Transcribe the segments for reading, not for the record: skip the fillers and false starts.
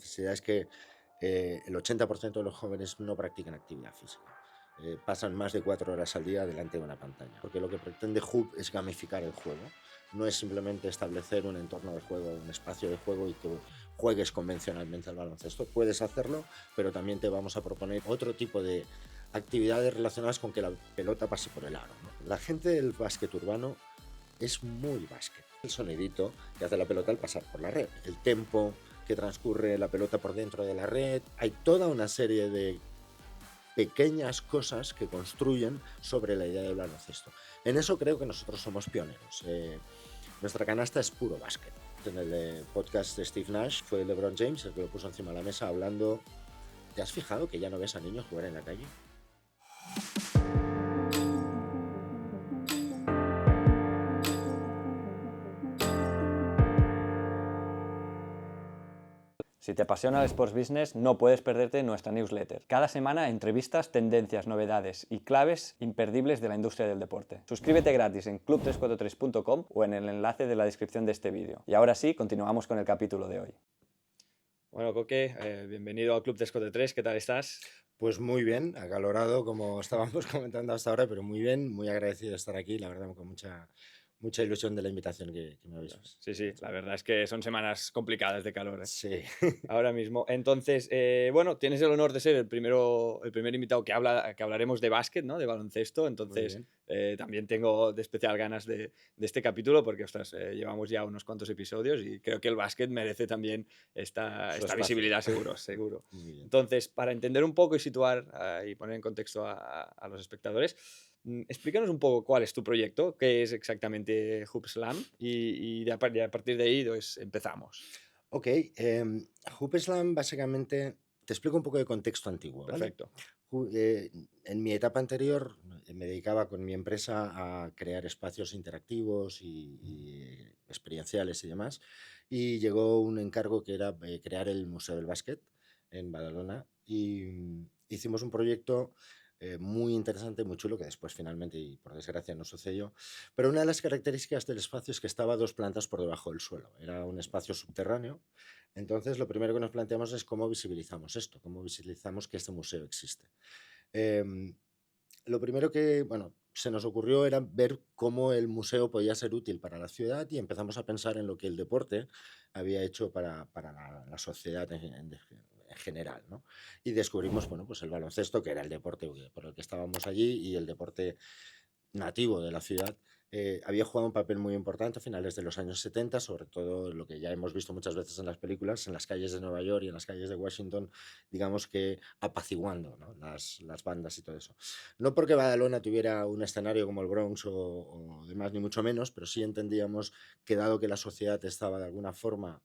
necesidad es que el 80% de los jóvenes no practican actividad física. Pasan más de 4 horas al día delante de una pantalla, porque lo que pretende Hub es gamificar el juego. No es simplemente establecer un entorno de juego, un espacio de juego y que juegues convencionalmente al baloncesto. Puedes hacerlo, pero también te vamos a proponer otro tipo de actividades relacionadas con que la pelota pase por el aro, ¿no? La gente del básquet urbano es muy básquet. El sonidito que hace la pelota al pasar por la red, el tempo que transcurre la pelota por dentro de la red. Hay toda una serie de pequeñas cosas que construyen sobre la idea del baloncesto. En eso creo que nosotros somos pioneros. Nuestra canasta es puro básquet. En el podcast de Steve Nash fue LeBron James el que lo puso encima de la mesa hablando. ¿Te has fijado que ya no ves a niños jugar en la calle? Si te apasiona el Sports Business, no puedes perderte nuestra newsletter. Cada semana entrevistas, tendencias, novedades y claves imperdibles de la industria del deporte. Suscríbete gratis en club343.com o en el enlace de la descripción de este vídeo. Y ahora sí, continuamos con el capítulo de hoy. Bueno, Coque, bienvenido al Club 343, ¿qué tal estás? Pues muy bien, acalorado como estábamos comentando hasta ahora, pero muy bien, muy agradecido de estar aquí, la verdad con mucha ilusión de la invitación que me habéis hecho. Sí, la verdad es que son semanas complicadas de calor, ¿eh? Sí. Ahora mismo. Entonces, bueno, tienes el honor de ser el primer invitado que hablaremos de básquet, ¿no? De baloncesto. Muy Entonces, bien. también tengo de especial ganas de este capítulo porque, ostras, llevamos ya unos cuantos episodios y creo que el básquet merece también esta Su espacio. visibilidad, seguro. Muy bien. Entonces, para entender un poco y situar y poner en contexto a los espectadores, explícanos un poco cuál es tu proyecto, qué es exactamente Hoop Slam y a partir de ahí pues, empezamos. Ok, Hoop Slam básicamente, te explico un poco de contexto antiguo, ¿vale? Perfecto. En mi etapa anterior me dedicaba con mi empresa a crear espacios interactivos y experienciales y demás, y llegó un encargo que era crear el Museo del Básquet en Badalona y hicimos un proyecto muy interesante, muy chulo, que después finalmente y por desgracia no sucedió, pero una de las características del espacio es que estaba a 2 plantas por debajo del suelo, era un espacio subterráneo. Entonces lo primero que nos planteamos es cómo visibilizamos esto, cómo visibilizamos que este museo existe. Em, lo primero que, bueno, se nos ocurrió era ver cómo el museo podía ser útil para la ciudad y empezamos a pensar en lo que el deporte había hecho para la sociedad en general, ¿no? Y descubrimos, bueno, pues el baloncesto, que era el deporte por el que estábamos allí y el deporte nativo de la ciudad, había jugado un papel muy importante a finales de los años 70, sobre todo lo que ya hemos visto muchas veces en las películas, en las calles de Nueva York y en las calles de Washington, digamos que apaciguando, ¿no? las bandas y todo eso. No porque Badalona tuviera un escenario como el Bronx o demás, ni mucho menos, pero sí entendíamos que dado que la sociedad estaba de alguna forma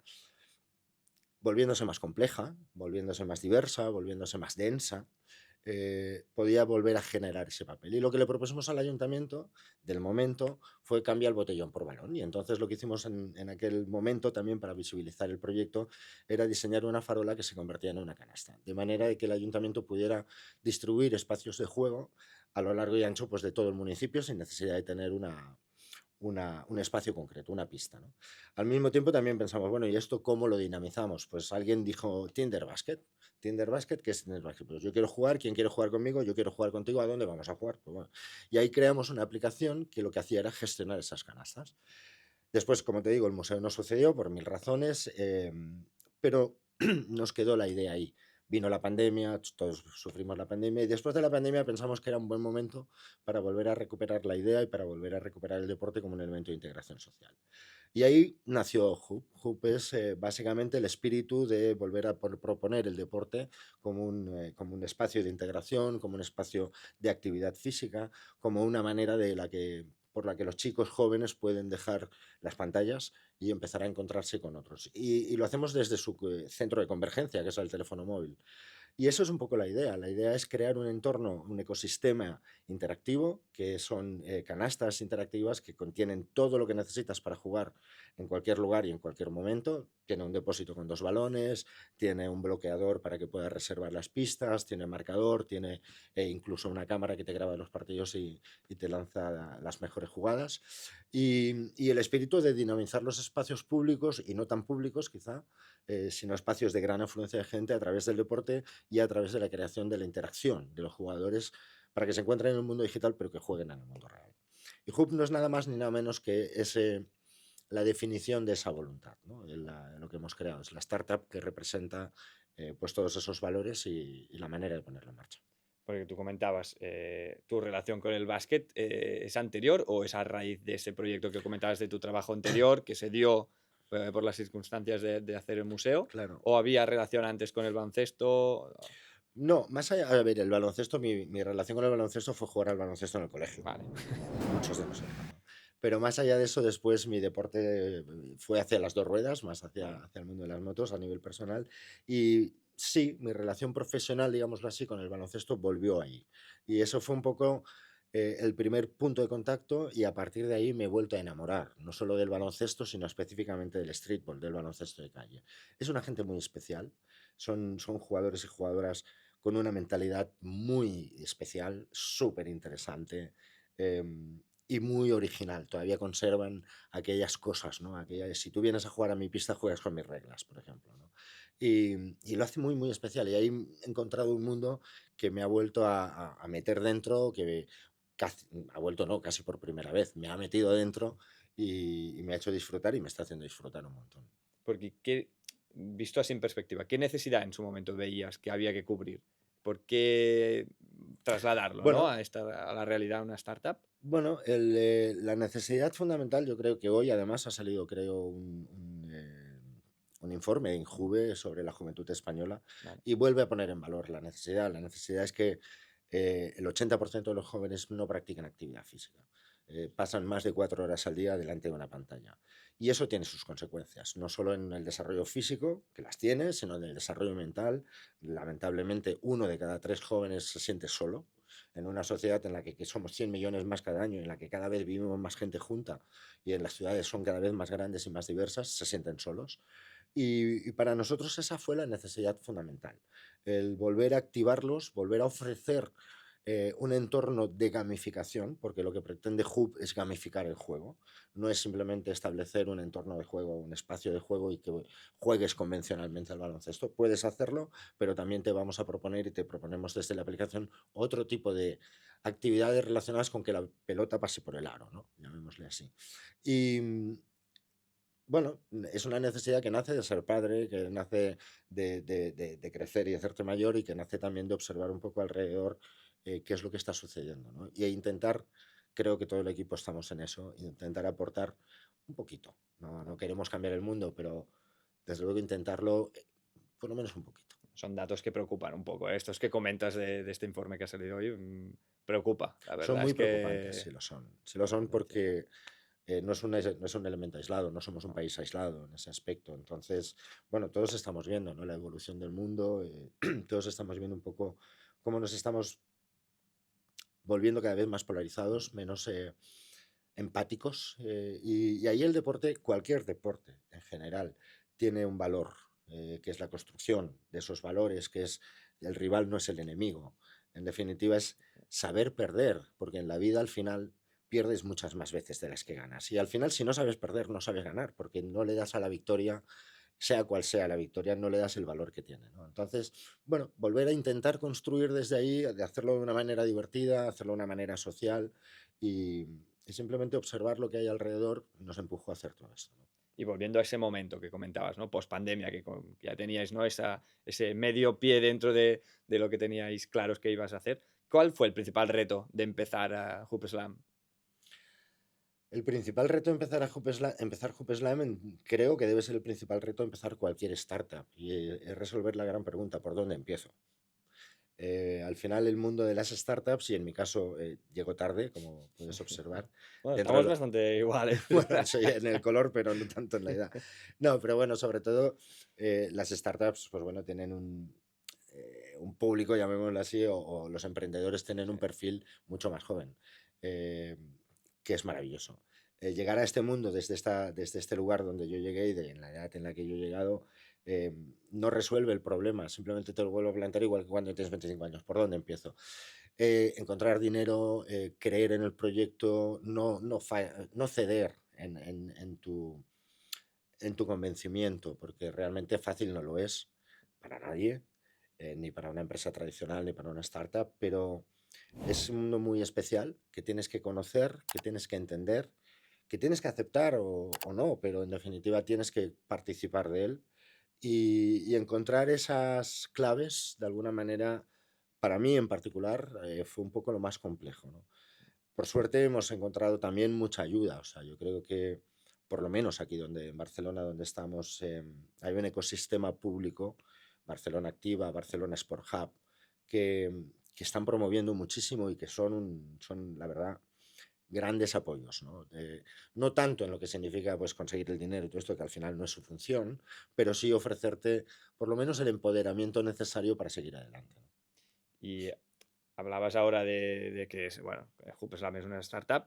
volviéndose más compleja, volviéndose más diversa, volviéndose más densa, podía volver a generar ese papel. Y lo que le propusimos al ayuntamiento del momento fue cambiar el botellón por balón. Y entonces lo que hicimos en aquel momento también para visibilizar el proyecto era diseñar una farola que se convertía en una canasta, de manera de que el ayuntamiento pudiera distribuir espacios de juego a lo largo y ancho pues, de todo el municipio sin necesidad de tener un espacio concreto, una pista, ¿no? Al mismo tiempo también pensamos, bueno, ¿y esto cómo lo dinamizamos? Pues alguien dijo Tinder Basket. Tinder Basket, ¿qué es Tinder Basket? Pues yo quiero jugar, ¿quién quiere jugar conmigo? Yo quiero jugar contigo, ¿a dónde vamos a jugar? Pues bueno. Y ahí creamos una aplicación que lo que hacía era gestionar esas canastas. Después, como te digo, el museo no sucedió por mil razones, pero nos quedó la idea ahí. Vino la pandemia, todos sufrimos la pandemia y después de la pandemia pensamos que era un buen momento para volver a recuperar la idea y para volver a recuperar el deporte como un elemento de integración social. Y ahí nació Hoop. Hoop es básicamente el espíritu de volver a proponer el deporte como un espacio de integración, como un espacio de actividad física, como una manera por la que los chicos jóvenes pueden dejar las pantallas y empezar a encontrarse con otros. Y lo hacemos desde su centro de convergencia, que es el teléfono móvil. Y eso es un poco la idea. La idea es crear un entorno, un ecosistema interactivo, que son canastas interactivas que contienen todo lo que necesitas para jugar en cualquier lugar y en cualquier momento. Tiene un depósito con 2 balones, tiene un bloqueador para que puedas reservar las pistas, tiene marcador, tiene incluso una cámara que te graba los partidos y te lanza las mejores jugadas. Y el espíritu de dinamizar los espacios públicos y no tan públicos, quizá, sino espacios de gran afluencia de gente a través del deporte y a través de la creación de la interacción de los jugadores para que se encuentren en el mundo digital, pero que jueguen en el mundo real. Y Hub no es nada más ni nada menos que la definición de esa voluntad, ¿no? Lo que hemos creado es la startup que representa pues todos esos valores y la manera de ponerlo en marcha. Porque tú comentabas, tu relación con el básquet, ¿es anterior o es a raíz de ese proyecto que comentabas de tu trabajo anterior, que se dio por las circunstancias de hacer el museo? Claro. ¿O había relación antes con el baloncesto? No, más allá, a ver, el baloncesto, mi relación con el baloncesto fue jugar al baloncesto en el colegio, Vale. como muchos de nosotros, ¿no? Pero más allá de eso, después mi deporte fue hacia las dos ruedas, más Vale. hacia el mundo de las motos a nivel personal. Y sí, mi relación profesional, digámoslo así, con el baloncesto volvió ahí. Y eso fue un poco el primer punto de contacto y a partir de ahí me he vuelto a enamorar, no solo del baloncesto, sino específicamente del streetball, del baloncesto de calle. Es una gente muy especial, son jugadores y jugadoras con una mentalidad muy especial, súper interesante y muy original. Todavía conservan aquellas cosas, ¿no? Si tú vienes a jugar a mi pista, juegas con mis reglas, por ejemplo, ¿no? Y lo hace muy, muy especial. Y ahí he encontrado un mundo que me ha vuelto a meter dentro, que ha vuelto, no, casi por primera vez, me ha metido dentro y me ha hecho disfrutar y me está haciendo disfrutar un montón. Porque, visto así en perspectiva, ¿qué necesidad en su momento veías que había que cubrir? ¿Por qué trasladarlo, ¿no? Bueno, A la realidad, una startup. Bueno, la necesidad fundamental, yo creo que hoy además ha salido, creo, un informe de Injuve sobre la juventud española Vale. y vuelve a poner en valor la necesidad. La necesidad es que el 80% de los jóvenes no practican actividad física. Pasan más de 4 horas al día delante de una pantalla. Y eso tiene sus consecuencias, no solo en el desarrollo físico, que las tiene, sino en el desarrollo mental. Lamentablemente, 1 de cada 3 jóvenes se siente solo en una sociedad en la que somos 100 millones más cada año, en la que cada vez vivimos más gente junta y en las ciudades son cada vez más grandes y más diversas, se sienten solos. Y para nosotros esa fue la necesidad fundamental, el volver a activarlos, volver a ofrecer un entorno de gamificación, porque lo que pretende Hub es gamificar el juego, no es simplemente establecer un entorno de juego, un espacio de juego y que juegues convencionalmente al baloncesto. Puedes hacerlo, pero también te vamos a proponer y te proponemos desde la aplicación otro tipo de actividades relacionadas con que la pelota pase por el aro, ¿no? Llamémosle así. Y bueno, es una necesidad que nace de ser padre, que nace de crecer y de hacerte mayor y que nace también de observar un poco alrededor qué es lo que está sucediendo, ¿no? Y intentar, creo que todo el equipo estamos en eso, intentar aportar un poquito. No queremos cambiar el mundo, pero desde luego intentarlo por lo menos un poquito. Son datos que preocupan un poco, ¿eh? Estos que comentas de este informe que ha salido hoy, preocupa. La Son verdad muy es preocupantes, que sí lo son. Sí lo son realmente. porque no es un elemento aislado, no somos un No. país aislado en ese aspecto. Entonces, bueno, todos estamos viendo, ¿no? La evolución del mundo, todos estamos viendo un poco cómo nos estamos volviendo cada vez más polarizados, menos empáticos. Y ahí el deporte, cualquier deporte en general, tiene un valor, que es la construcción de esos valores, que es el rival no es el enemigo. En definitiva, es saber perder, porque en la vida al final pierdes muchas más veces de las que ganas. Y al final, si no sabes perder, no sabes ganar, porque no le das a la victoria, sea cual sea la victoria, no le das el valor que tiene, ¿no? Entonces, bueno, volver a intentar construir desde ahí, de hacerlo de una manera divertida, hacerlo de una manera social y, y simplemente observar lo que hay alrededor nos empujó a hacer todo esto, ¿no? Y volviendo a ese momento que comentabas, ¿no? Post pandemia, que ya teníais, ¿no? Ese medio pie dentro de lo que teníais claros que ibas a hacer. ¿Cuál fue el principal reto de empezar a Hoop Slam? El principal reto de empezar Hoop Slam, creo que debe ser el principal reto de empezar cualquier startup y es resolver la gran pregunta, ¿por dónde empiezo? Al final el mundo de las startups, y en mi caso llego tarde, como puedes observar, Bueno, dentro de estamos lo- bastante iguales. bueno, soy en el color, pero no tanto en la edad. No, pero bueno, sobre todo las startups, pues bueno, tienen un público, llamémoslo así, o los emprendedores tienen un Sí. perfil mucho más joven, eh, que es maravilloso. Llegar a este mundo desde este lugar donde yo llegué y en la edad en la que yo he llegado, no resuelve el problema, simplemente te lo vuelvo a plantear igual que cuando tienes 25 años. ¿Por dónde empiezo? Encontrar dinero, creer en el proyecto, no ceder en tu convencimiento, porque realmente fácil no lo es para nadie, ni para una empresa tradicional, ni para una startup, pero es un mundo muy especial que tienes que conocer, que tienes que entender, que tienes que aceptar o no, pero en definitiva tienes que participar de él y encontrar esas claves, de alguna manera, para mí en particular, fue un poco lo más complejo, ¿no? Por suerte hemos encontrado también mucha ayuda, o sea, yo creo que por lo menos aquí donde, en Barcelona, donde estamos, hay un ecosistema público, Barcelona Activa, Barcelona Sport Hub, que están promoviendo muchísimo y que son, la verdad, grandes apoyos, ¿no? No tanto en lo que significa pues, conseguir el dinero y todo esto, que al final no es su función, pero sí ofrecerte por lo menos el empoderamiento necesario para seguir adelante, ¿no? Y hablabas ahora de que, bueno, Hoop Slam es una startup.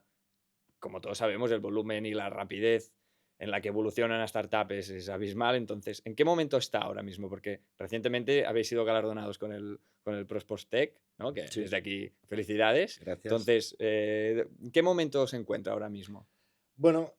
Como todos sabemos, el volumen y la rapidez en la que evoluciona una startup es abismal. Entonces, ¿en qué momento está ahora mismo? Porque recientemente habéis sido galardonados con el ProSports Tech, ¿no? Que Sí, desde aquí, felicidades. gracias. Entonces, ¿en qué momento se encuentra ahora mismo? Bueno,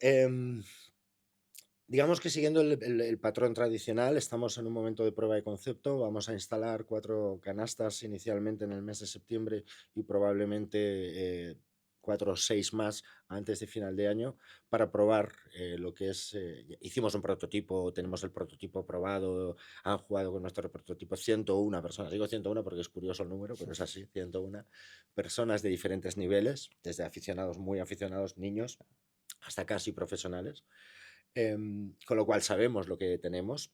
digamos que siguiendo el patrón tradicional, estamos en un momento de prueba de concepto. Vamos a instalar 4 canastas inicialmente en el mes de septiembre y probablemente 4 o 6 más antes de final de año para probar lo que es. Hicimos un prototipo, tenemos el prototipo probado, han jugado con nuestro prototipo 101 personas. Digo 101 porque es curioso el número, pero es así: 101 personas de diferentes niveles, desde aficionados, muy aficionados, niños, hasta casi profesionales. Con lo cual sabemos lo que tenemos,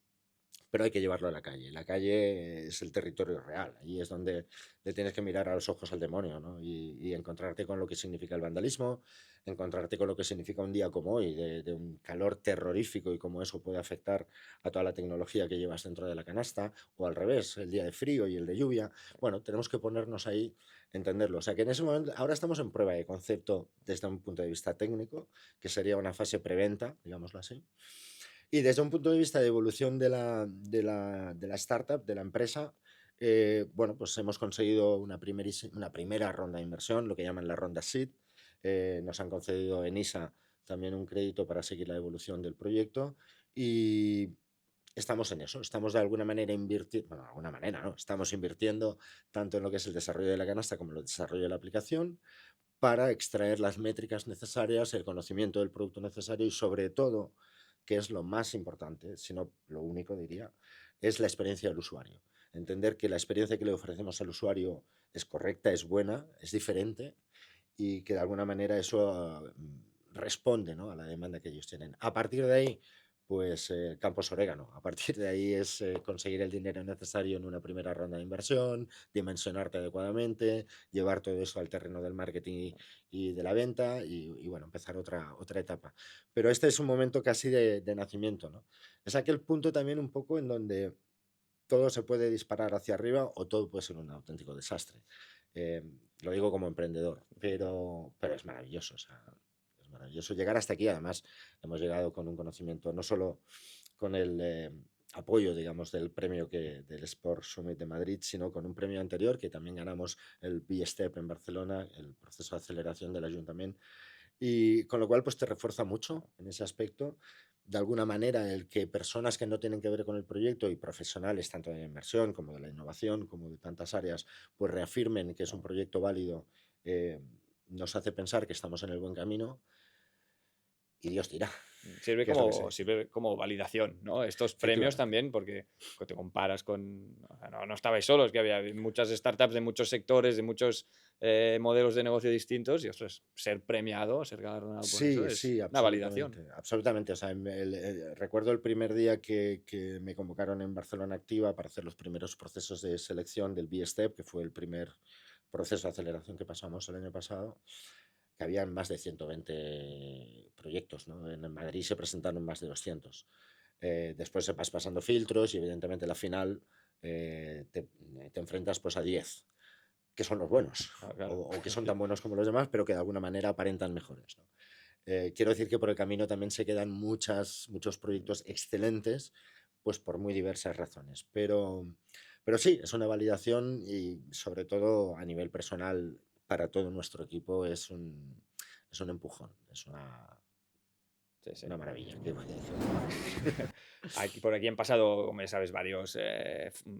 pero hay que llevarlo a la calle. La calle es el territorio real, ahí es donde le tienes que mirar a los ojos al demonio, ¿no? Y encontrarte con lo que significa el vandalismo, encontrarte con lo que significa un día como hoy, de un calor terrorífico y cómo eso puede afectar a toda la tecnología que llevas dentro de la canasta, o al revés, el día de frío y el de lluvia. Bueno, tenemos que ponernos ahí, entenderlo. O sea que en ese momento, ahora estamos en prueba de concepto desde un punto de vista técnico, que sería una fase preventa, digámoslo así. Y desde un punto de vista de evolución de la startup, de la empresa, bueno, pues hemos conseguido una primera ronda de inversión, lo que llaman la ronda Seed. Nos han concedido en ISA también un crédito para seguir la evolución del proyecto y estamos en eso, estamos de alguna manera invirtiendo, bueno, de alguna manera, ¿no? Estamos invirtiendo tanto en lo que es el desarrollo de la canasta como en el desarrollo de la aplicación para extraer las métricas necesarias, el conocimiento del producto necesario y sobre todo, que es lo más importante, si no lo único diría, es la experiencia del usuario. Entender que la experiencia que le ofrecemos al usuario es correcta, es buena, es diferente y que de alguna manera eso responde, ¿no?, a la demanda que ellos tienen. A partir de ahí, pues campos orégano. A partir de ahí es conseguir el dinero necesario en una primera ronda de inversión, dimensionarte adecuadamente, llevar todo eso al terreno del marketing y de la venta y, bueno, empezar otra etapa. Pero este es un momento casi de nacimiento, ¿no? Es aquel punto también un poco en donde todo se puede disparar hacia arriba o todo puede ser un auténtico desastre. Eh, lo digo como emprendedor, pero es maravilloso. O sea, es maravilloso llegar hasta aquí. Además, hemos llegado con un conocimiento, no solo con el apoyo, digamos, del premio del Sport Summit de Madrid, sino con un premio anterior que también ganamos, el B-Step en Barcelona, el proceso de aceleración del ayuntamiento. Y con lo cual, pues te refuerza mucho en ese aspecto. De alguna manera, el que personas que no tienen que ver con el proyecto y profesionales, tanto de la inversión como de la innovación, como de tantas áreas, pues reafirmen que es un proyecto válido, eh, nos hace pensar que estamos en el buen camino y Dios dirá, qué es lo que se dice. Sirve como validación, ¿no? Estos premios Efectivamente. también, porque te comparas con... O sea, no estabais solos, que había muchas startups de muchos sectores, de muchos modelos de negocio distintos, y ostras, ser premiado, ser galardonado por eso Sí, es sí, una validación. absolutamente, absolutamente. O sea, recuerdo el primer día que me convocaron en Barcelona Activa para hacer los primeros procesos de selección del B-Step, que fue el primer proceso de aceleración que pasamos el año pasado, que habían más de 120 proyectos, ¿no? En Madrid se presentaron más de 200. Después se vas pasando filtros y evidentemente la final te enfrentas pues a 10 que son los buenos, Ah, o, claro. o que son tan buenos como los demás, pero que de alguna manera aparentan mejores, ¿no? Quiero decir que por el camino también se quedan muchos proyectos excelentes, pues por muy diversas razones. Pero sí, es una validación y sobre todo a nivel personal para todo nuestro equipo es un empujón, es una... Sí, sí. Una maravilla. ¿Qué voy a decir? Una maravilla. Por aquí han pasado, como ya sabes, varios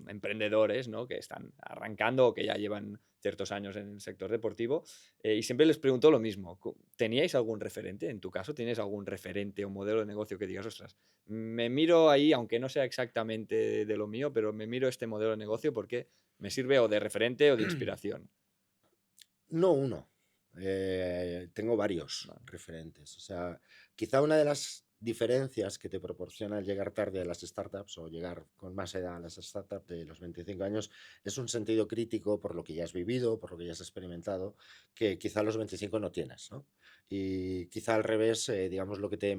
emprendedores, ¿no? Que están arrancando o que ya llevan ciertos años en el sector deportivo, y siempre les pregunto lo mismo. ¿Teníais algún referente? En tu caso, ¿tienes algún referente o modelo de negocio que digas, ostras, me miro ahí, aunque no sea exactamente de lo mío, pero me miro este modelo de negocio porque me sirve o de referente o de inspiración? No uno, tengo varios Vale. referentes. O sea, quizá una de las diferencias que te proporciona el llegar tarde a las startups o llegar con más edad a las startups de los 25 años es un sentido crítico por lo que ya has vivido, por lo que ya has experimentado, que quizá a los 25 no tienes, ¿no? Y quizá al revés, digamos, lo que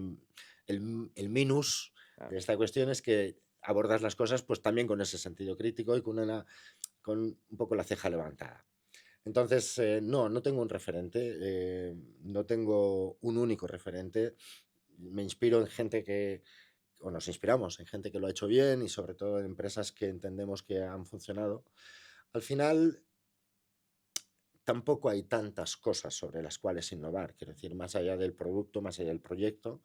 el minus Ah, de esta cuestión es que abordas las cosas pues también con ese sentido crítico y con un poco la ceja levantada. Entonces, no, no tengo un referente, no tengo un único referente. Me inspiro en gente o nos inspiramos en gente que lo ha hecho bien y sobre todo en empresas que entendemos que han funcionado. Al final, tampoco hay tantas cosas sobre las cuales innovar, quiero decir, más allá del producto, más allá del proyecto.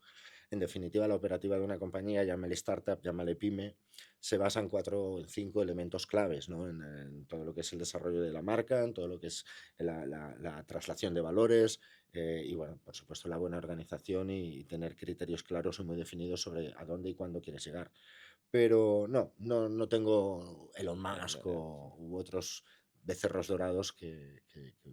En definitiva, la operativa de una compañía, llámale startup, llámale pyme, se basa en 4 o en 5 elementos claves, ¿no? En todo lo que es el desarrollo de la marca, en todo lo que es la traslación de valores, y, bueno, por supuesto, la buena organización y tener criterios claros y muy definidos sobre a dónde y cuándo quieres llegar. Pero no tengo Elon ya, ya, Musk ya. u otros becerros dorados que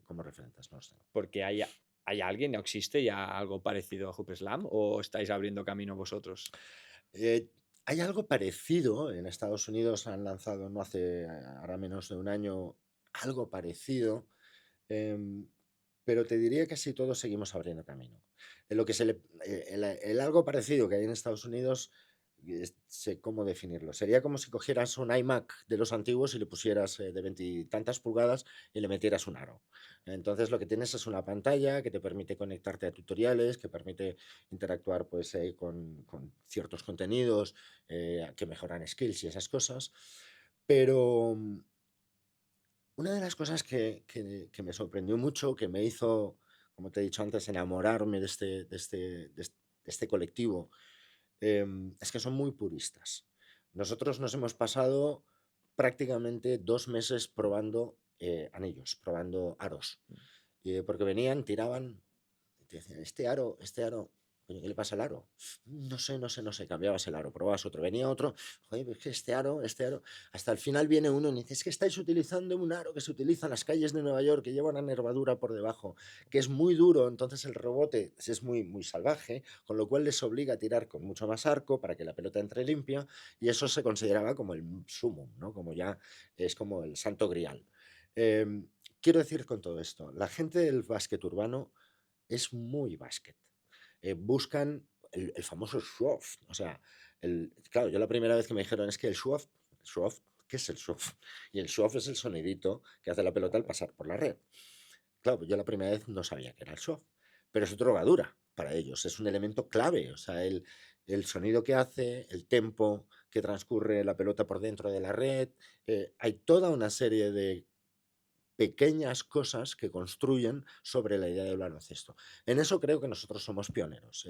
como referentes, no los tengo. Porque hay alguien, ¿no existe ya algo parecido a Hoop Slam o estáis abriendo camino vosotros? Eh, Hay algo parecido, en Estados Unidos han lanzado no hace ahora menos de un año algo parecido, em, pero te diría que así todos seguimos abriendo camino. En lo que el algo parecido que hay en Estados Unidos, sé cómo definirlo. Sería como si cogieras un iMac de los antiguos y le pusieras de veintitantas pulgadas y le metieras un aro. Entonces lo que tienes es una pantalla que te permite conectarte a tutoriales, que permite interactuar pues, con ciertos contenidos que mejoran skills y esas cosas. Pero una de las cosas que me sorprendió mucho, que me hizo, como te he dicho antes, enamorarme de este colectivo, es que son muy puristas. Nosotros nos hemos pasado prácticamente 2 meses probando anillos, probando aros. Porque venían, tiraban, y te decían, este aro, coño, ¿qué le pasa al aro? No sé, cambiabas el aro, probabas otro, venía otro, joder, pero es que este aro, hasta el final viene uno y dice, es que estáis utilizando un aro que se utiliza en las calles de Nueva York, que lleva una nervadura por debajo, que es muy duro, entonces el rebote es muy, muy salvaje, con lo cual les obliga a tirar con mucho más arco para que la pelota entre limpia, y eso se consideraba como el sumum, ¿no? Como ya es como el santo grial. Em, Quiero decir con todo esto, la gente del básquet urbano es muy básquet. Buscan el famoso show-off. O sea, claro, yo la primera vez que me dijeron es que el show-off, ¿qué es el show-off? Y el show-off es el sonidito que hace la pelota al Vale. pasar por la red. Claro, yo la primera vez no sabía que era el show-off, pero es drogadura para ellos, es un elemento clave. O sea, el sonido que hace, el tempo que transcurre la pelota por dentro de la red, hay toda una serie de pequeñas cosas que construyen sobre la idea del baloncesto. En eso creo que nosotros somos pioneros.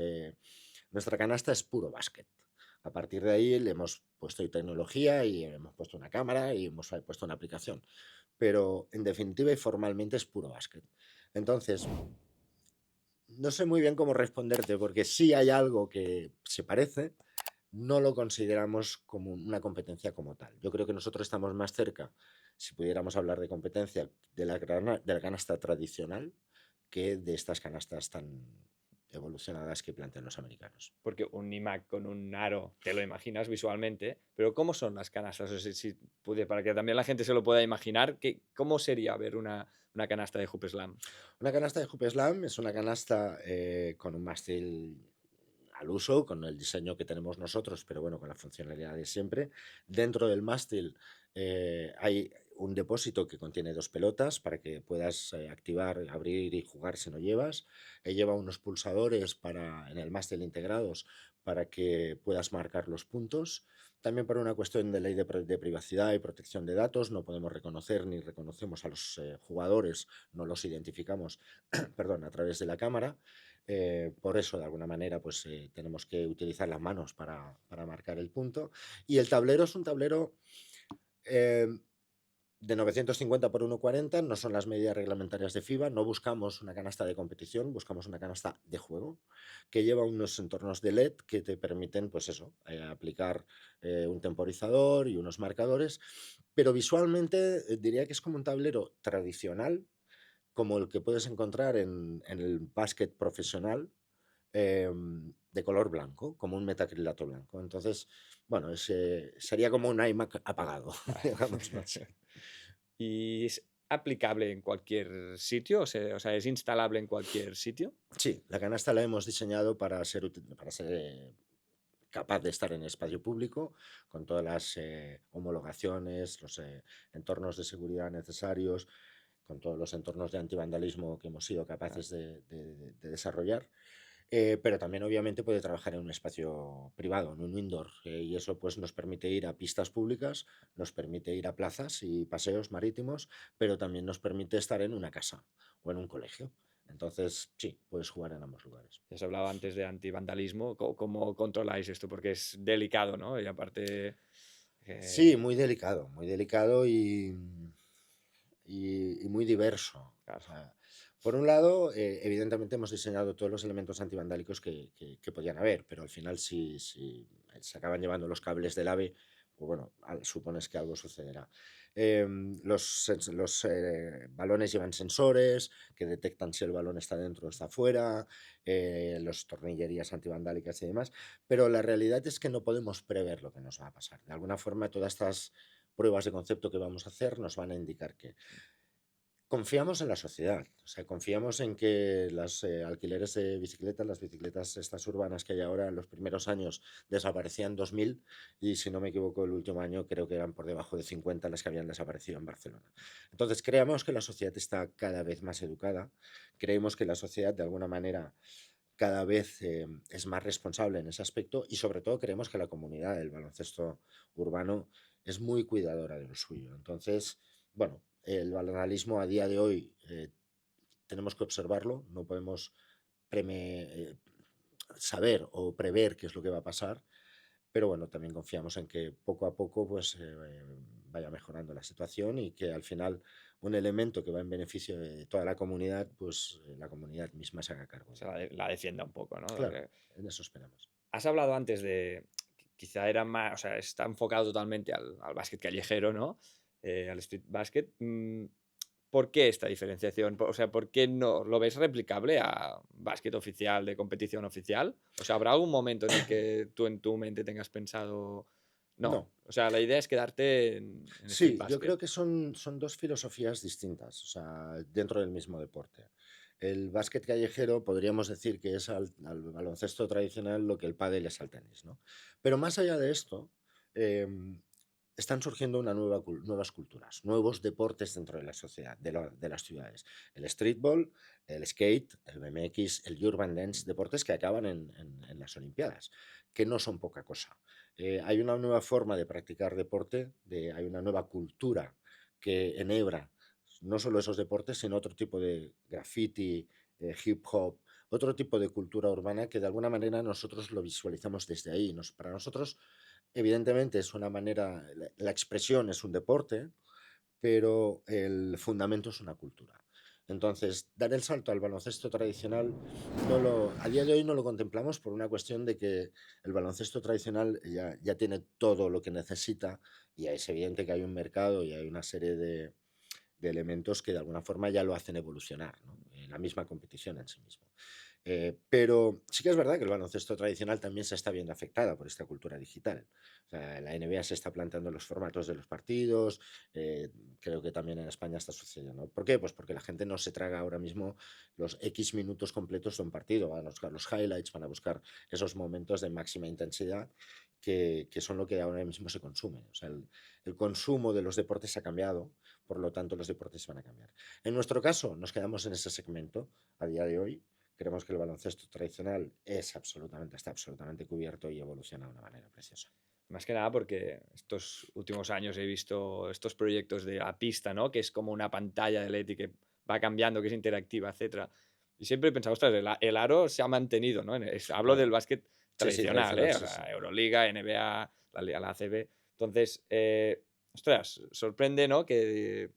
Nuestra canasta es puro básquet. A partir de ahí le hemos puesto tecnología y hemos puesto una cámara y hemos puesto una aplicación. Pero en definitiva y formalmente es puro básquet. Entonces, no sé muy bien cómo responderte porque sí hay algo que se parece, no lo consideramos como una competencia como tal. Yo creo que nosotros estamos más cerca, si pudiéramos hablar de competencia, de la canasta tradicional que de estas canastas tan evolucionadas que plantean los americanos. Porque un iMac con un aro te lo imaginas visualmente, pero ¿cómo son las canastas? O sea, para que también la gente se lo pueda imaginar, ¿cómo sería ver una canasta de Hoop Slam? Una canasta de Hoop Slam es una canasta con un mástil al uso, con el diseño que tenemos nosotros, pero bueno, con la funcionalidad de siempre. Dentro del mástil hay un depósito que contiene 2 pelotas para que puedas activar, abrir y jugar si no llevas. Lleva unos pulsadores en el mástil integrados para que puedas marcar los puntos. También por una cuestión de ley de privacidad y protección de datos, no podemos reconocer ni reconocemos a los jugadores, no los identificamos, perdón, a través de la cámara. Por eso, de alguna manera, pues tenemos que utilizar las manos para marcar el punto. Y el tablero es un tablero eh, de 950 por 1,40, no son las medidas reglamentarias de FIBA, no buscamos una canasta de competición, buscamos una canasta de juego que lleva unos entornos de LED que te permiten, pues eso, aplicar un temporizador y unos marcadores, pero visualmente diría que es como un tablero tradicional, como el que puedes encontrar en el básquet profesional, de color blanco, como un metacrilato blanco. Entonces, bueno, sería como un iMac apagado, digámoslo así. ¿Y es aplicable en cualquier sitio? O sea, ¿es instalable en cualquier sitio? Sí, la canasta la hemos diseñado para ser capaz de estar en espacio público, con todas las homologaciones, los entornos de seguridad necesarios, con todos los entornos de antivandalismo que hemos sido Ah, capaces de desarrollar. Pero también obviamente puede trabajar en un espacio privado, en un indoor, y eso pues nos permite ir a pistas públicas, nos permite ir a plazas y paseos marítimos, pero también nos permite estar en una casa o en un colegio. Entonces, sí, puedes jugar en ambos lugares. ya se hablaba antes de antivandalismo. ¿Cómo controláis esto? Porque es delicado, ¿no? Y aparte, Sí, eh, muy delicado y muy diverso. O claro, sea, por un lado, evidentemente hemos diseñado todos los elementos antivandálicos que podían haber, pero al final si se acaban llevando los cables del AVE, pues bueno, supones que algo sucederá. Los balones llevan sensores que detectan si el balón está dentro o está fuera, los tornillerías antivandálicas y demás, pero la realidad es que no podemos prever lo que nos va a pasar. De alguna forma, todas estas pruebas de concepto que vamos a hacer nos van a indicar que confiamos en la sociedad, o sea, confiamos en que los alquileres de bicicletas, las bicicletas estas urbanas que hay ahora, en los primeros años desaparecían 2.000 y si no me equivoco el último año creo que eran por debajo de 50 las que habían desaparecido en Barcelona. Entonces creemos que la sociedad está cada vez más educada, creemos que la sociedad de alguna manera cada vez es más responsable en ese aspecto y sobre todo creemos que la comunidad del baloncesto urbano es muy cuidadora de lo suyo. Entonces, bueno, el balonalismo a día de hoy tenemos que observarlo, no podemos saber o prever qué es lo que va a pasar, pero bueno, también confiamos en que poco a poco pues, vaya mejorando la situación y que al final un elemento que va en beneficio de toda la comunidad, pues la comunidad misma se haga cargo de se ello. la defienda un poco, ¿no? Claro, en eso esperamos. Has hablado antes de que quizá era más, o sea, está enfocado totalmente al básquet callejero, ¿no? Al street basket. ¿Por qué esta diferenciación? O sea, ¿por qué no lo ves replicable a básquet oficial, de competición oficial? O sea, ¿habrá algún momento en el que tú en tu mente tengas pensado, no? No, O sea, la idea es quedarte en street sí, yo basket. creo que son dos filosofías distintas, o sea, dentro del mismo deporte. El básquet callejero podríamos decir que es al baloncesto tradicional lo que el pádel es al tenis, ¿no? Pero más allá de esto, em, están surgiendo nuevas culturas, nuevos deportes dentro de la sociedad, de las ciudades. El streetball, el skate, el BMX, el urban dance, deportes que acaban en las Olimpiadas, que no son poca cosa. Hay una nueva forma de practicar deporte, hay una nueva cultura que enhebra no solo esos deportes, sino otro tipo de graffiti, hip hop, otro tipo de cultura urbana que de alguna manera nosotros lo visualizamos desde ahí. Para nosotros, evidentemente, es una manera, la expresión es un deporte, pero el fundamento es una cultura. Entonces, dar el salto al baloncesto tradicional, a día de hoy no lo contemplamos por una cuestión de que el baloncesto tradicional ya tiene todo lo que necesita y es evidente que hay un mercado y hay una serie de elementos que de alguna forma ya lo hacen evolucionar, ¿no? La misma competición en sí mismo. Pero sí que es verdad que el baloncesto tradicional también se está viendo afectada por esta cultura digital. O sea, la NBA se está planteando los formatos de los partidos, creo que también en España está sucediendo. ¿Por qué? Pues porque la gente no se traga ahora mismo los X minutos completos de un partido, van a buscar los highlights, van a buscar esos momentos de máxima intensidad que son lo que ahora mismo se consume. O sea, el consumo de los deportes ha cambiado, por lo tanto los deportes van a cambiar. En nuestro caso, nos quedamos en ese segmento a día de hoy. Creemos que el baloncesto tradicional está absolutamente cubierto y evoluciona de una manera preciosa. Más que nada porque estos últimos años he visto estos proyectos de la pista, ¿no? Que es como una pantalla de LED y que va cambiando, que es interactiva, etcétera. Y siempre he pensado, ostras, el aro se ha mantenido, ¿no? Hablo Claro. del básquet Sí, sí, tradicional, tradicional, ¿eh? O sí, sí. sea, Euroliga, NBA, la ACB. Entonces, ostras, sorprende, ¿no? Que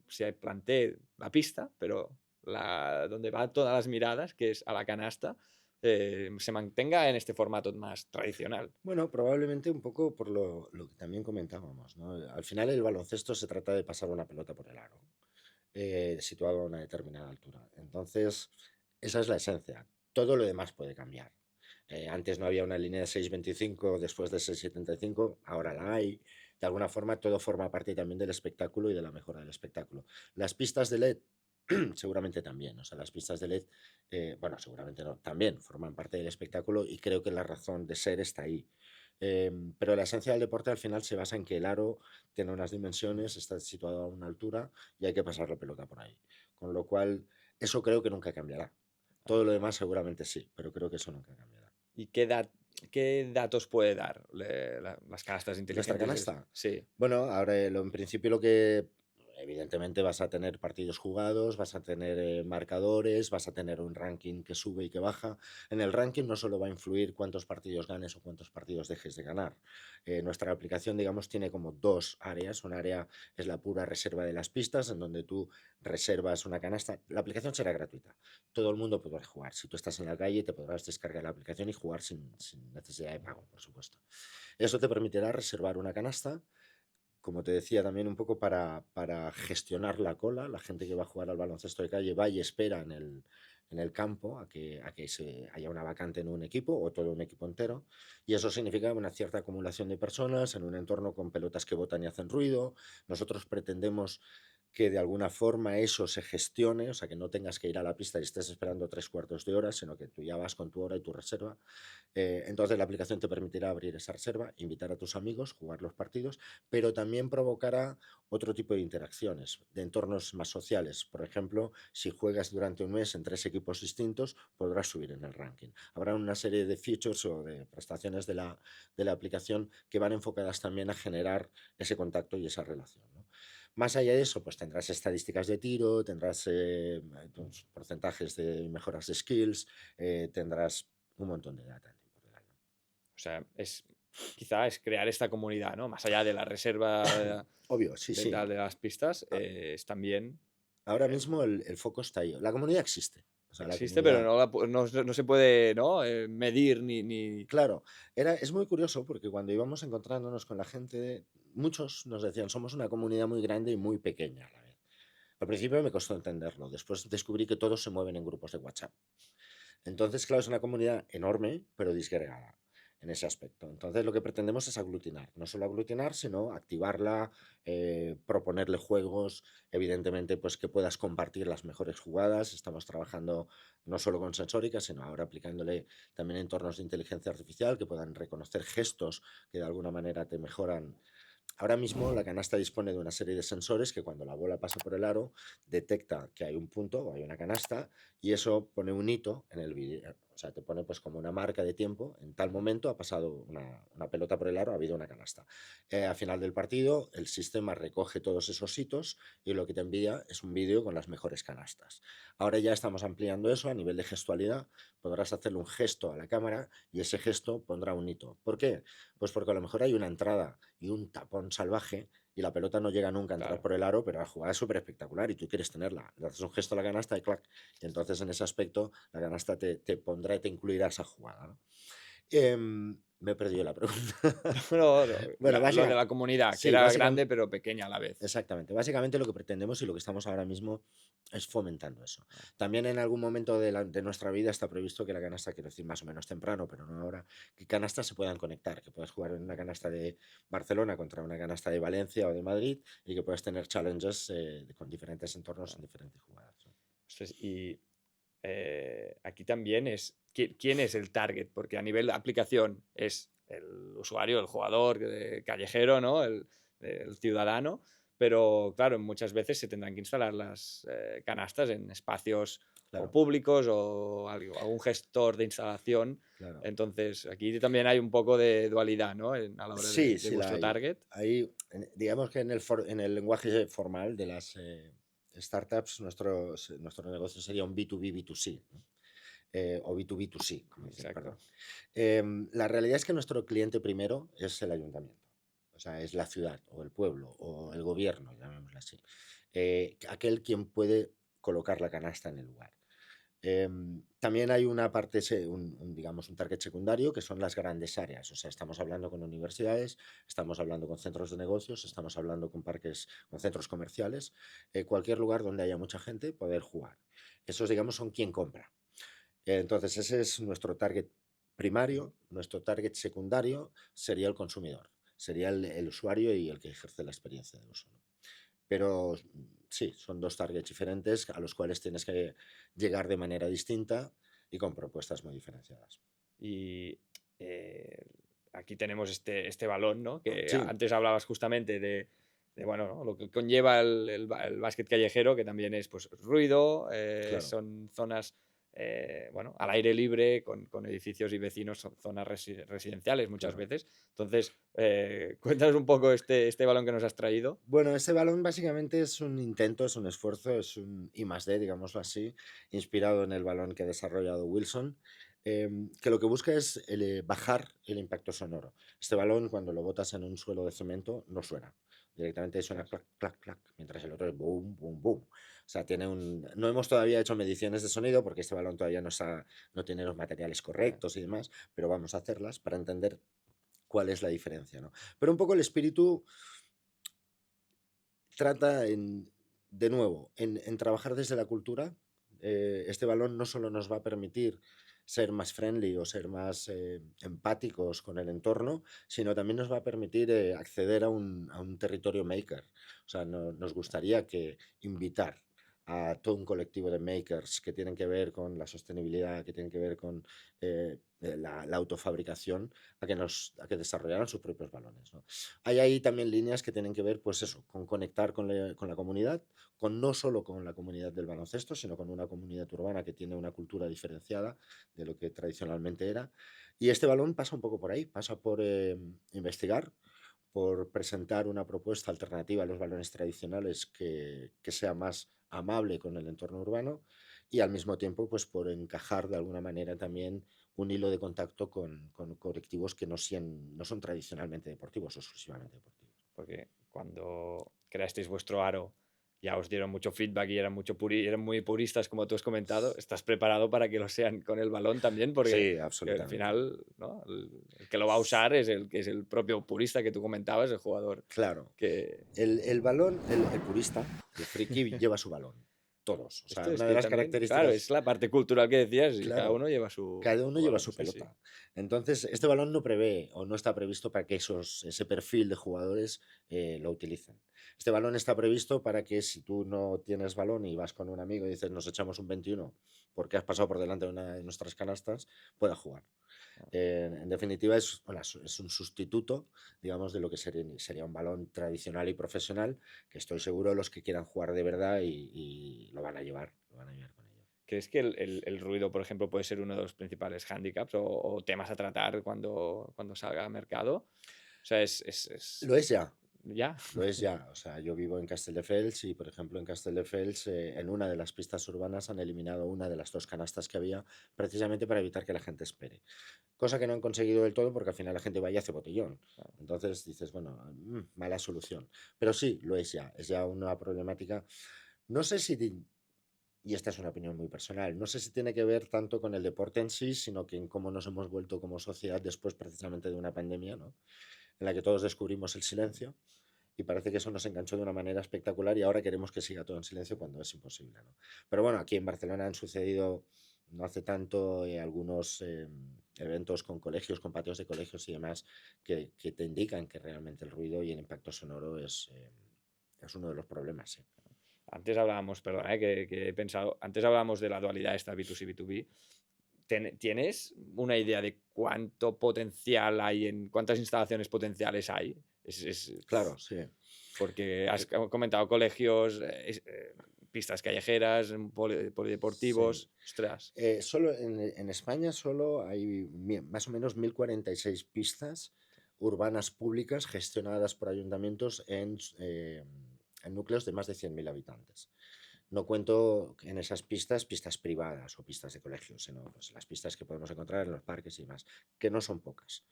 se plantee la pista, pero donde van todas las miradas, que es a la canasta, se mantenga en este formato más tradicional. Bueno, probablemente un poco por lo que también comentábamos, ¿no? Al final el baloncesto se trata de pasar una pelota por el aro, situado a una determinada altura. Entonces, esa es la esencia. Todo lo demás puede cambiar. Antes no había una línea de 6,25 después de 6,75, ahora la hay. De alguna forma, todo forma parte también del espectáculo y de la mejora del espectáculo. Las pistas de LED, seguramente también. O sea, las pistas de LED, bueno, seguramente no, también forman parte del espectáculo y creo que la razón de ser está ahí. Pero la esencia del deporte al final se basa en que el aro tiene unas dimensiones, está situado a una altura y hay que pasar la pelota por ahí. Con lo cual, eso creo que nunca cambiará. Todo lo demás seguramente sí, pero creo que eso nunca cambiará. ¿Y qué datos puede dar las canastas Nuestra inteligentes? canasta. Sí, Bueno, ahora en principio lo que evidentemente vas a tener partidos jugados, vas a tener marcadores, vas a tener un ranking que sube y que baja. En el ranking no solo va a influir cuántos partidos ganes o cuántos partidos dejes de ganar. Nuestra aplicación, digamos, tiene como dos áreas. Un área es la pura reserva de las pistas, en donde tú reservas una canasta. La aplicación será gratuita. Todo el mundo podrá jugar. Si tú estás en la calle, te podrás descargar la aplicación y jugar sin necesidad de pago, por supuesto. Eso te permitirá reservar una canasta, como te decía, también un poco para gestionar la cola. La gente que va a jugar al baloncesto de calle va y espera en el campo a que haya una vacante en un equipo o todo un equipo entero. Y eso significa una cierta acumulación de personas en un entorno con pelotas que botan y hacen ruido. Nosotros pretendemos que de alguna forma eso se gestione, o sea, que no tengas que ir a la pista y estés esperando 3 cuartos de hora, sino que tú ya vas con tu hora y tu reserva. Entonces la aplicación te permitirá abrir esa reserva, invitar a tus amigos, jugar los partidos, pero también provocará otro tipo de interacciones, de entornos más sociales. Por ejemplo, si juegas durante un mes en 3 equipos distintos, podrás subir en el ranking. Habrá una serie de features o de prestaciones de la aplicación que van enfocadas también a generar ese contacto y esa relación, ¿no? Más allá de eso, pues tendrás estadísticas de tiro, tendrás tus porcentajes de mejoras de skills, tendrás un montón de data en tiempo real, ¿no? o sea, quizá es crear esta comunidad, ¿no? Más allá de la reserva Obvio, sí, de, sí. de las pistas, A- es también Ahora mismo el foco está ahí. La comunidad existe. O sea, la existe, pero comunidad. no se puede, ¿no? Medir ni... Claro, es muy curioso porque cuando íbamos encontrándonos con la gente, muchos nos decían, somos una comunidad muy grande y muy pequeña a la vez. Al principio me costó entenderlo. Después descubrí que todos se mueven en grupos de WhatsApp. Entonces, claro, es una comunidad enorme, pero disgregada en ese aspecto. Entonces, lo que pretendemos es aglutinar, no solo aglutinar, sino activarla, proponerle juegos, evidentemente, pues que puedas compartir las mejores jugadas. Estamos trabajando no solo con sensórica, sino ahora aplicándole también entornos de inteligencia artificial que puedan reconocer gestos que de alguna manera te mejoran. Ahora mismo la canasta dispone de una serie de sensores que cuando la bola pasa por el aro detecta que hay un punto o hay una canasta y eso pone un hito en el vídeo. O sea, te pone pues como una marca de tiempo. En tal momento ha pasado una pelota por el aro, ha habido una canasta. Al final del partido el sistema recoge todos esos hitos y lo que te envía es un vídeo con las mejores canastas. Ahora ya estamos ampliando eso a nivel de gestualidad. Podrás hacerle un gesto a la cámara y ese gesto pondrá un hito. ¿Por qué? Pues porque a lo mejor hay una entrada y un tapón salvaje y la pelota no llega nunca a entrar Claro. por el aro, pero la jugada es súper espectacular y tú quieres tenerla. Le haces un gesto a la canasta y clac. Y entonces en ese aspecto la canasta te pondrá y te incluirá esa jugada, ¿no? Me he perdido la pregunta. No, no, Bueno, lo de básicamente, la comunidad, que sí, era básicamente, grande pero pequeña a la vez. exactamente. Básicamente lo que pretendemos y lo que estamos ahora mismo es fomentando eso. También en algún momento de nuestra vida está previsto que la canasta, quiero decir más o menos temprano, pero no ahora, que canastas se puedan conectar, que puedas jugar en una canasta de Barcelona contra una canasta de Valencia o de Madrid y que puedas tener challenges con diferentes entornos en diferentes jugadas, ¿no? Ostras, y aquí también es quién es el target, porque a nivel de aplicación es el usuario, el jugador callejero, ¿no? El ciudadano, pero claro, muchas veces se tendrán que instalar las canastas en espacios o Claro, públicos o algún gestor de instalación. claro. Entonces, aquí también hay un poco de dualidad, ¿no? A la hora Sí, de sí la vuestro hay. target. Digamos que en el lenguaje formal de startups, nuestro negocio sería un B2B, B2C, ¿no? O B2B2C, como dicen, Exacto. perdón. La realidad es que nuestro cliente primero es el ayuntamiento, o sea, es la ciudad o el pueblo o el gobierno, llamémoslo así. Aquel quien puede colocar la canasta en el lugar. También hay una parte, digamos, un target secundario, que son las grandes áreas. O sea, estamos hablando con universidades, estamos hablando con centros de negocios, estamos hablando con parques, con centros comerciales, cualquier lugar donde haya mucha gente, poder jugar. Esos, digamos, son quien compra. Entonces, ese es nuestro target primario. Nuestro target secundario sería el consumidor, sería el usuario y el que ejerce la experiencia de uso, ¿no? Pero sí, son dos targets diferentes a los cuales tienes que llegar de manera distinta y con propuestas muy diferenciadas. Y eh, aquí tenemos este balón, ¿no? Que Sí, antes hablabas justamente bueno, ¿no? Lo que conlleva el básquet callejero, que también es pues, ruido, claro. son zonas bueno, al aire libre, con edificios y vecinos, son zonas residenciales muchas Claro. veces. Entonces, cuéntanos un poco este balón que nos has traído. Bueno, este balón básicamente es un intento, es un esfuerzo, es un I+D, digámoslo así, inspirado en el balón que ha desarrollado Wilson, que lo que busca es bajar el impacto sonoro. Este balón, cuando lo botas en un suelo de cemento, no suena. Directamente suena Ostras. clac, clac, clac, mientras el otro es boom, boom, boom. O sea, no hemos todavía hecho mediciones de sonido porque este balón todavía no tiene los materiales Eh, correctos y demás, pero vamos a hacerlas para entender cuál es la diferencia, ¿no? Pero un poco el espíritu trata de nuevo, en trabajar desde la cultura. Este balón no solo nos va a permitir ser más friendly o ser más empáticos con el entorno, sino también nos va a permitir acceder a un territorio maker. O sea, nos gustaría que invitar a todo un colectivo de makers que tienen que ver con la sostenibilidad, que tienen que ver con la autofabricación, a que desarrollaran sus propios balones, ¿no? Hay ahí también líneas que tienen que ver, pues eso, con conectar con la comunidad, no solo con la comunidad del baloncesto, sino con una comunidad urbana que tiene una cultura diferenciada de lo que tradicionalmente era. Y este balón pasa un poco por ahí, pasa por investigar, por presentar una propuesta alternativa a los balones tradicionales que sea más amable con el entorno urbano y al mismo tiempo pues por encajar de alguna manera también un hilo de contacto con colectivos que no son tradicionalmente deportivos o exclusivamente deportivos. Porque cuando creasteis vuestro aro ya os dieron mucho feedback y eran muy puristas, como tú has comentado. ¿Estás preparado para que lo sean con el balón también? Porque Sí, que al absolutamente. final, ¿no? El que lo va a usar es el que es el propio purista que tú comentabas, el jugador Claro. que... El balón, el purista, el friki, lleva su balón. Todos. O sea, Esto es una de que las también, claro, características, es la parte cultural que decías y cada claro, uno lleva su, cada uno su lleva balón, su sí, sí. pelota. Entonces, este balón no prevé o no está previsto para que ese perfil de jugadores lo utilicen. Este balón está previsto para que si tú no tienes balón y vas con un amigo y dices nos echamos un 21 porque has pasado por delante de una de nuestras canastas, pueda jugar. En definitiva, es un sustituto, digamos, de lo que sería un balón tradicional y profesional, que estoy seguro los que quieran jugar de verdad y lo van a llevar con ello. ¿Crees que el ruido, por ejemplo, puede ser uno de los principales hándicaps o temas a tratar cuando salga a mercado? O sea, Lo es ya, ¿Ya? lo es ya. O sea, yo vivo en Castelldefels y, por ejemplo, en Castelldefels, en una de las pistas urbanas han eliminado una de las dos canastas que había, precisamente para evitar que la gente espere. Cosa que no han conseguido del todo porque al final la gente va y hace botellón. Entonces dices, bueno, mala solución. Pero sí, lo es ya una problemática. No sé si, y esta es una opinión muy personal, no sé si tiene que ver tanto con el deporte en sí, sino que en cómo nos hemos vuelto como sociedad después precisamente de una pandemia, ¿no? En la que todos descubrimos el silencio y parece que eso nos enganchó de una manera espectacular y ahora queremos que siga todo en silencio cuando es imposible, ¿no? Pero bueno, aquí en Barcelona han sucedido no hace tanto algunos eventos con colegios, con patios de colegios y demás que te indican que realmente el ruido y el impacto sonoro es uno de los problemas, sí. Antes hablábamos, perdona, que he pensado, antes hablábamos de la dualidad esta B2C, B2B. ¿Tienes una idea de cuánto potencial hay cuántas instalaciones potenciales hay? Claro, sí. Porque has Eh, comentado colegios, pistas callejeras, sí. polideportivos, ostras. Solo en España solo hay más o menos 1046 pistas urbanas públicas gestionadas por ayuntamientos en núcleos de más de 100.000 habitantes. No cuento en esas pistas privadas o pistas de colegios, sino pues, las pistas que podemos encontrar en los parques y demás, que no son pocas.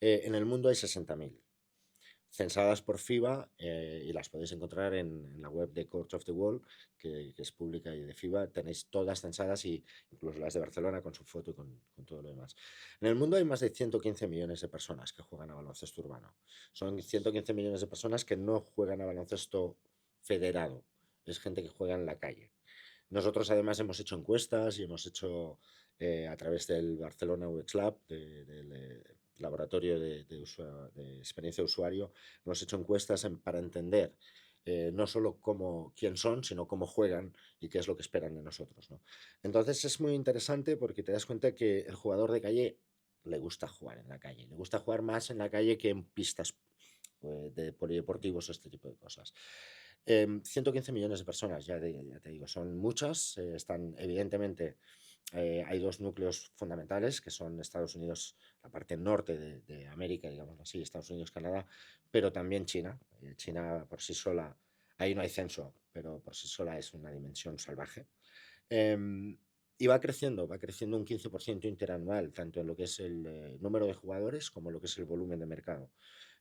En el mundo hay 60.000 censadas por FIBA, y las podéis encontrar en la web de Court of the World, que es pública y de FIBA. Tenéis todas censadas, y incluso las de Barcelona con su foto y con todo lo demás. En el mundo hay más de 115 millones de personas que juegan a baloncesto urbano. Son 115 millones de personas que no juegan a baloncesto federado. Es gente que juega en la calle. Nosotros además hemos hecho encuestas y hemos hecho a través del Barcelona UX Lab, del laboratorio de experiencia de usuario, hemos hecho encuestas para entender no solo quién son, sino cómo juegan y qué es lo que esperan de nosotros, ¿no? Entonces es muy interesante porque te das cuenta que el jugador de calle le gusta jugar en la calle, le gusta jugar más en la calle que en pistas de polideportivos o este tipo de cosas. 115 millones de personas, ya te digo, son muchas. Están, evidentemente, hay dos núcleos fundamentales, que son Estados Unidos, la parte norte de América, digamos así, Estados Unidos, Canadá, pero también China. China por sí sola, ahí no hay censo, pero por sí sola es una dimensión salvaje. Y va creciendo un 15% interanual, tanto en lo que es el número de jugadores como en lo que es el volumen de mercado.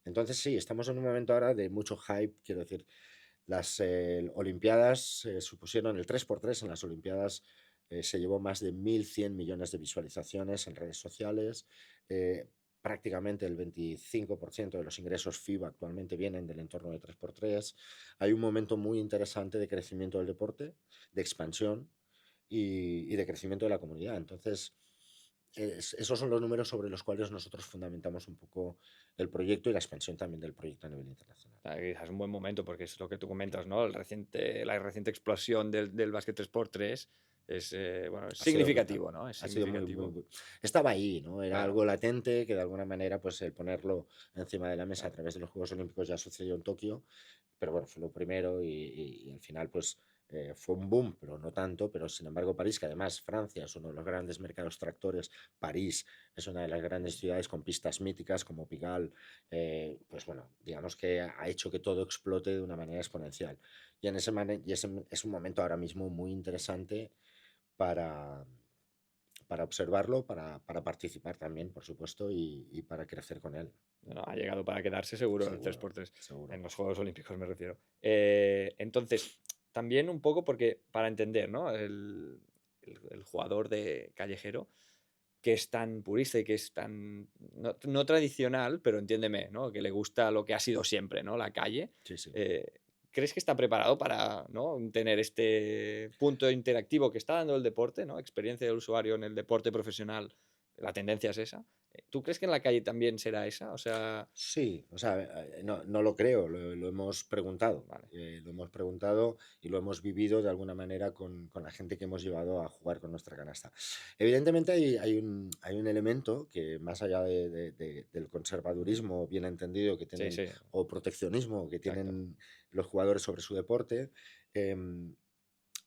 Entonces sí, estamos en un momento ahora de mucho hype, quiero decir, las Olimpiadas supusieron el 3x3 en las Olimpiadas. Se llevó más de 1.100 millones de visualizaciones en redes sociales. Prácticamente el 25% de los ingresos FIBA actualmente vienen del entorno de 3x3. Hay un momento muy interesante de crecimiento del deporte, de expansión y de crecimiento de la comunidad. Entonces, esos son los números sobre los cuales nosotros fundamentamos un poco el proyecto y la expansión también del proyecto a nivel internacional. Quizás es un buen momento porque es lo que tú comentas, ¿no? La reciente explosión del básquet 3x3 es, bueno, es Ha sido brutal. significativo, ¿no? Es Ha sido muy, significativo. estaba ahí, ¿no? Era Claro. algo latente que de alguna manera, pues el ponerlo encima de la mesa a través de los Juegos Olímpicos ya sucedió en Tokio, pero bueno, fue lo primero y al final, pues fue un boom, pero no tanto. Pero sin embargo, París, que además Francia es uno de los grandes mercados tractores, París es una de las grandes ciudades con pistas míticas como Pigalle, pues bueno, digamos que ha hecho que todo explote de una manera exponencial. Y es un momento ahora mismo muy interesante para, para observarlo, para participar también, por supuesto, y para crecer con él. No, ha llegado para quedarse seguro el Seguro, 3x3, seguro. en los Juegos Olímpicos me refiero. Entonces, también un poco porque, para entender, ¿no? El jugador de callejero, que es tan purista y que es tan, no tradicional, pero entiéndeme, ¿no? Que le gusta lo que ha sido siempre, ¿no? La calle. Sí, sí. ¿Crees que está preparado para, ¿no? Tener este punto interactivo que está dando el deporte, ¿no? Experiencia del usuario en el deporte profesional, la tendencia es esa. ¿Tú crees que en la calle también será esa? O sea, Sí, o sea, no lo creo, lo hemos preguntado. vale. Lo hemos preguntado y lo hemos vivido de alguna manera con la gente que hemos llevado a jugar con nuestra canasta. Evidentemente hay un elemento que, más allá del conservadurismo bien entendido que Sí, tienen, sí, o proteccionismo que exacto. tienen los jugadores sobre su deporte, em,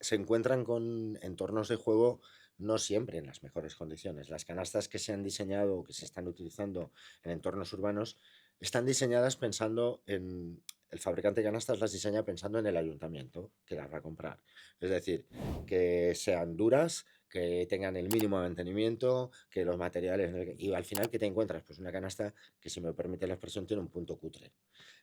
se encuentran con entornos de juego no siempre en las mejores condiciones. Las canastas que se han diseñado o que se están utilizando en entornos urbanos están diseñadas pensando en... El fabricante de canastas las diseña pensando en el ayuntamiento que las va a comprar. Es decir, que sean duras, que tengan el mínimo de mantenimiento, que los materiales... Y al final, ¿qué te encuentras? Pues una canasta que, si me permite la expresión, tiene un punto cutre.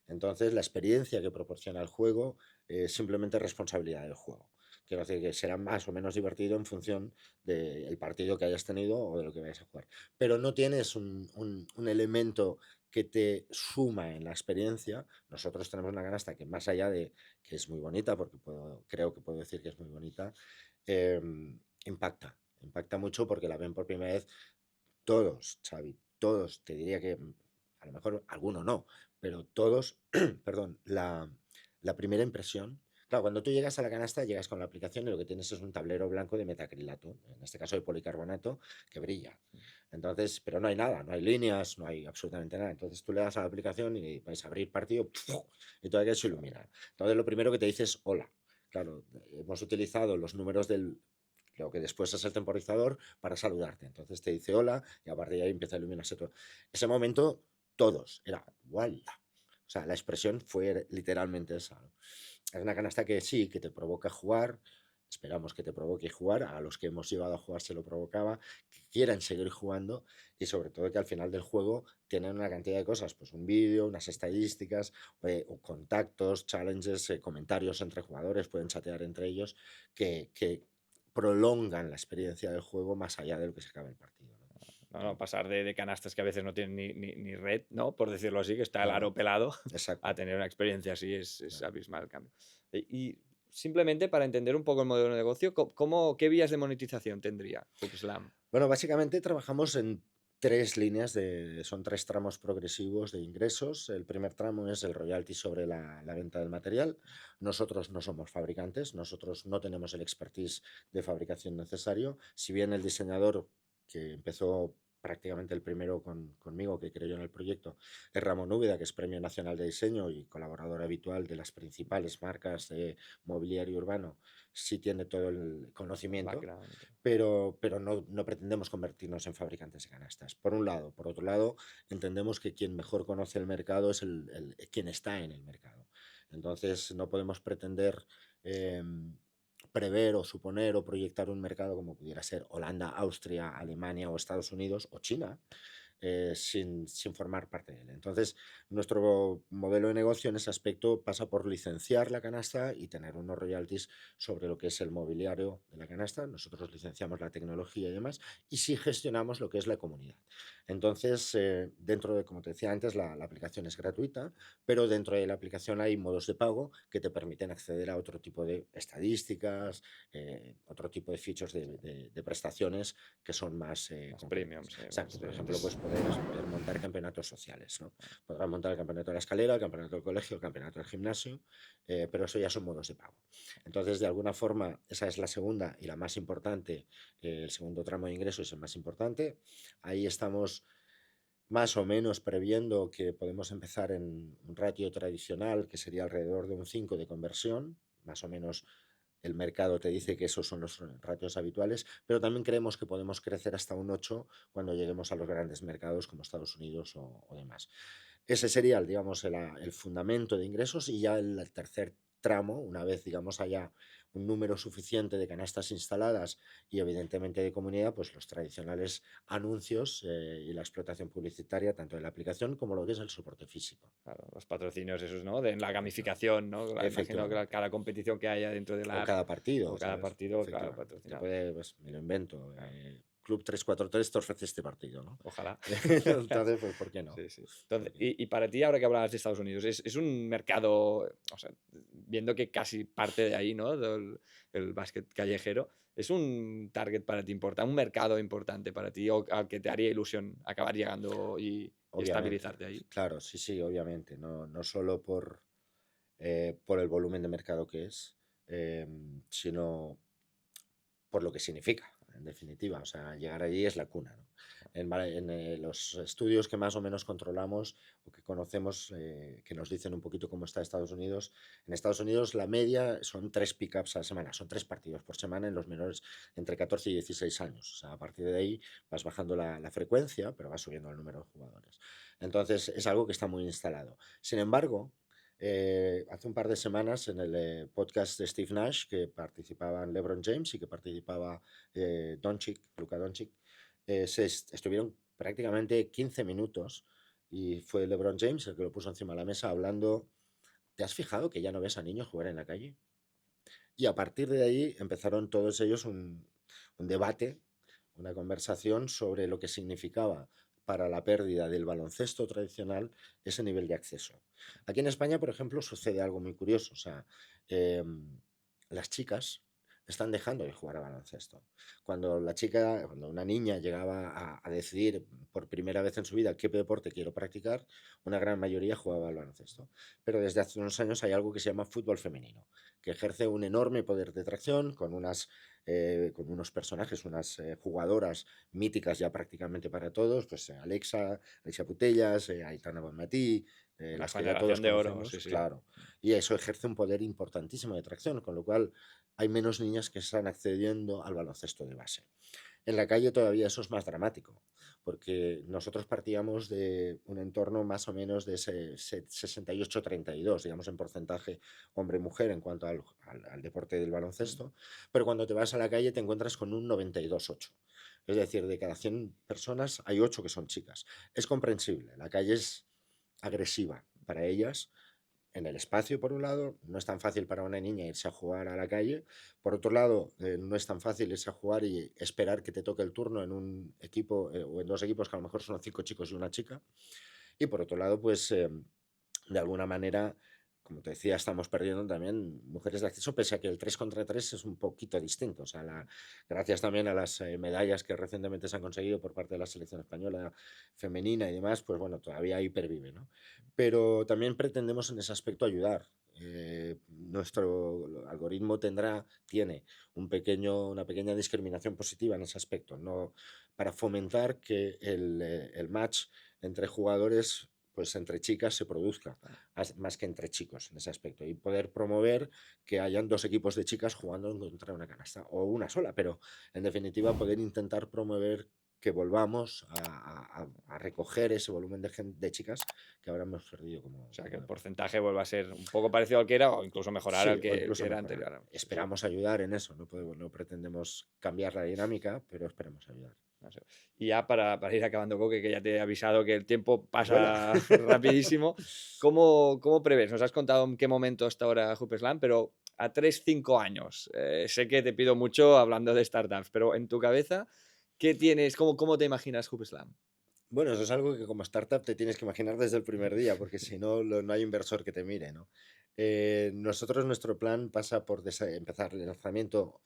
Entonces, la experiencia que proporciona el juego es simplemente responsabilidad del juego. Quiero decir que será más o menos divertido en función del partido que hayas tenido o de lo que vayas a jugar. Pero no tienes un elemento que te suma en la experiencia. Nosotros tenemos una canasta que, más allá de que es muy bonita, porque creo que puedo decir que es muy bonita, eh, impacta mucho porque la ven por primera vez todos, Xavi, todos. Te diría que a lo mejor alguno no, pero todos, perdón, la primera impresión. Claro, cuando tú llegas a la canasta, llegas con la aplicación y lo que tienes es un tablero blanco de metacrilato, en este caso de policarbonato, que brilla. Entonces, pero no hay nada, no hay líneas, no hay absolutamente nada. Entonces tú le das a la aplicación y vais a abrir partido y todo aquello se ilumina. Entonces lo primero que te dice es hola. Claro, hemos utilizado los números lo que después es el temporizador para saludarte. Entonces te dice hola y a partir de ahí empieza a iluminarse todo. Ese momento, todos, era ¡wala! O sea, la expresión fue literalmente esa, ¿no? es una canasta que sí, que te provoca jugar. Esperamos que te provoque jugar. A los que hemos llevado a jugar se lo provocaba, que quieran seguir jugando y sobre todo que al final del juego tienen una cantidad de cosas, pues un vídeo, unas estadísticas, o contactos, challenges, comentarios entre jugadores, pueden chatear entre ellos, que prolongan la experiencia del juego más allá de lo que se acaba el partido, ¿no? No, pasar de canastas que a veces no tienen ni red, ¿no? Por decirlo así, que está el aro Claro, pelado, a exacto. tener una experiencia así es Claro. abismal el cambio. Y simplemente para entender un poco el modelo de negocio, ¿qué vías de monetización tendría Hookslam? Bueno, básicamente trabajamos en tres líneas, son tres tramos progresivos de ingresos. El primer tramo es el royalty sobre la venta del material. Nosotros no somos fabricantes, nosotros no tenemos el expertise de fabricación necesario. Si bien el diseñador que empezó prácticamente el primero conmigo, que creyó en el proyecto, es Ramón Úbeda, que es Premio Nacional de Diseño y colaborador habitual de las principales marcas de mobiliario urbano, sí tiene todo el conocimiento, Background. pero no pretendemos convertirnos en fabricantes de canastas, por un lado. Por otro lado, entendemos que quien mejor conoce el mercado es quien está en el mercado. Entonces, no podemos pretender prever o suponer o proyectar un mercado como pudiera ser Holanda, Austria, Alemania o Estados Unidos o China, sin formar parte de él. Entonces, nuestro modelo de negocio en ese aspecto pasa por licenciar la canasta y tener unos royalties sobre lo que es el mobiliario de la canasta. Nosotros licenciamos la tecnología y demás, y sí gestionamos lo que es la comunidad. Entonces, dentro de, como te decía antes, la aplicación es gratuita, pero dentro de la aplicación hay modos de pago que te permiten acceder a otro tipo de estadísticas, otro tipo de features de prestaciones que son más Más premium, concretas. sí, Exacto, por ejemplo, pues poder montar campeonatos sociales, ¿no? Podrás montar el campeonato de la escalera, el campeonato del colegio, el campeonato del gimnasio, pero eso ya son modos de pago. Entonces, de alguna forma, esa es la segunda y la más importante, el segundo tramo de ingresos es el más importante. Ahí estamos más o menos previendo que podemos empezar en un ratio tradicional, que sería alrededor de un 5 de conversión, más o menos el mercado te dice que esos son los ratios habituales, pero también creemos que podemos crecer hasta un 8 cuando lleguemos a los grandes mercados como Estados Unidos o demás. Ese sería, digamos, el fundamento de ingresos, y ya el tercer tramo, una vez, digamos, haya un número suficiente de canastas instaladas y evidentemente de comunidad, pues los tradicionales anuncios y la explotación publicitaria, tanto de la aplicación como lo que es el soporte físico. Claro, los patrocinios esos, ¿no? De la gamificación, ¿no? Imagino que Efectivamente. cada competición que haya dentro de O la app cada partido, o cada ¿sabes? partido, claro, Efectivamente. Te patrocinado. puede, pues, me lo invento. Claro, Club 343 te ofrece este partido, ¿no? ojalá. Entonces, pues, ¿por qué no? Sí, sí. Entonces, ¿Por qué no? y para ti, ahora que hablabas de Estados Unidos, es un mercado, o sea, viendo que casi parte de ahí, ¿no? El básquet callejero, ¿es un target para ti importante, un mercado importante para ti o al que te haría ilusión acabar llegando y Obviamente, estabilizarte ahí? claro, sí, sí, obviamente. No solo por el volumen de mercado que es, sino por lo que significa, en definitiva. O sea, llegar allí es la cuna, ¿no? Los estudios que más o menos controlamos o que conocemos, que nos dicen un poquito cómo está Estados Unidos, en Estados Unidos la media son 3 pickups a la semana, son 3 partidos por semana en los menores entre 14 y 16 años. O sea, a partir de ahí vas bajando la frecuencia, pero vas subiendo el número de jugadores. Entonces, es algo que está muy instalado. Sin embargo, hace un par de semanas en el podcast de Steve Nash, que participaban LeBron James y que participaba Luka Doncic, estuvieron prácticamente 15 minutos y fue LeBron James el que lo puso encima de la mesa hablando. ¿Te has fijado que ya no ves a niños jugar en la calle? Y a partir de ahí empezaron todos ellos un debate, una conversación sobre lo que significaba para la pérdida del baloncesto tradicional ese nivel de acceso. Aquí en España, por ejemplo, sucede algo muy curioso. O sea, las chicas están dejando de jugar a baloncesto. Cuando una niña llegaba a decidir por primera vez en su vida qué deporte quiero practicar, una gran mayoría jugaba al baloncesto. Pero desde hace unos años hay algo que se llama fútbol femenino, que ejerce un enorme poder de atracción con unos personajes, unas jugadoras míticas ya prácticamente para todos, pues Alexia Putellas, Aitana Bonmatí, La las que ya todos generación de oro, sí, conocemos, sí. claro. Y eso ejerce un poder importantísimo de atracción, con lo cual hay menos niñas que están accediendo al baloncesto de base. En la calle todavía eso es más dramático, porque nosotros partíamos de un entorno más o menos de ese 68-32, digamos, en porcentaje hombre-mujer en cuanto al deporte del baloncesto, pero cuando te vas a la calle te encuentras con un 92-8. Es decir, de cada 100 personas hay 8 que son chicas. Es comprensible, la calle es agresiva para ellas. En el espacio, por un lado, no es tan fácil para una niña irse a jugar a la calle. Por otro lado, no es tan fácil irse a jugar y esperar que te toque el turno en un equipo o en dos equipos que a lo mejor son 5 chicos y una chica. Y por otro lado, pues de alguna manera, como te decía, estamos perdiendo también mujeres de acceso, pese a que el 3 contra 3 es un poquito distinto. O sea, gracias también a las medallas que recientemente se han conseguido por parte de la selección española femenina y demás, pues bueno, todavía ahí pervive, ¿no? Pero también pretendemos en ese aspecto ayudar. Nuestro algoritmo tiene una pequeña discriminación positiva en ese aspecto, no, para fomentar que el match entre jugadores, pues entre chicas, se produzca, más que entre chicos en ese aspecto, y poder promover que hayan 2 equipos de chicas jugando contra una canasta, o una sola, pero en definitiva poder intentar promover que volvamos a recoger ese volumen de chicas que ahora hemos perdido. O sea, que el porcentaje vuelva a ser un poco parecido al que era o incluso mejorar Sí, al o que incluso era mejorar. anterior. Esperamos ayudar en eso, no pretendemos cambiar la dinámica, pero esperemos ayudar. No sé. Y ya para ir acabando, Coque, que ya te he avisado que el tiempo pasa Vuela. rapidísimo, ¿cómo prevés? Nos has contado en qué momento está ahora Hoopslam, pero a 3-5 años. Sé que te pido mucho hablando de startups, pero en tu cabeza, ¿qué tienes? ¿Cómo te imaginas Hoopslam? Bueno, eso es algo que como startup te tienes que imaginar desde el primer día, porque si no, no hay inversor que te mire, ¿no? Nuestro plan pasa por empezar el lanzamiento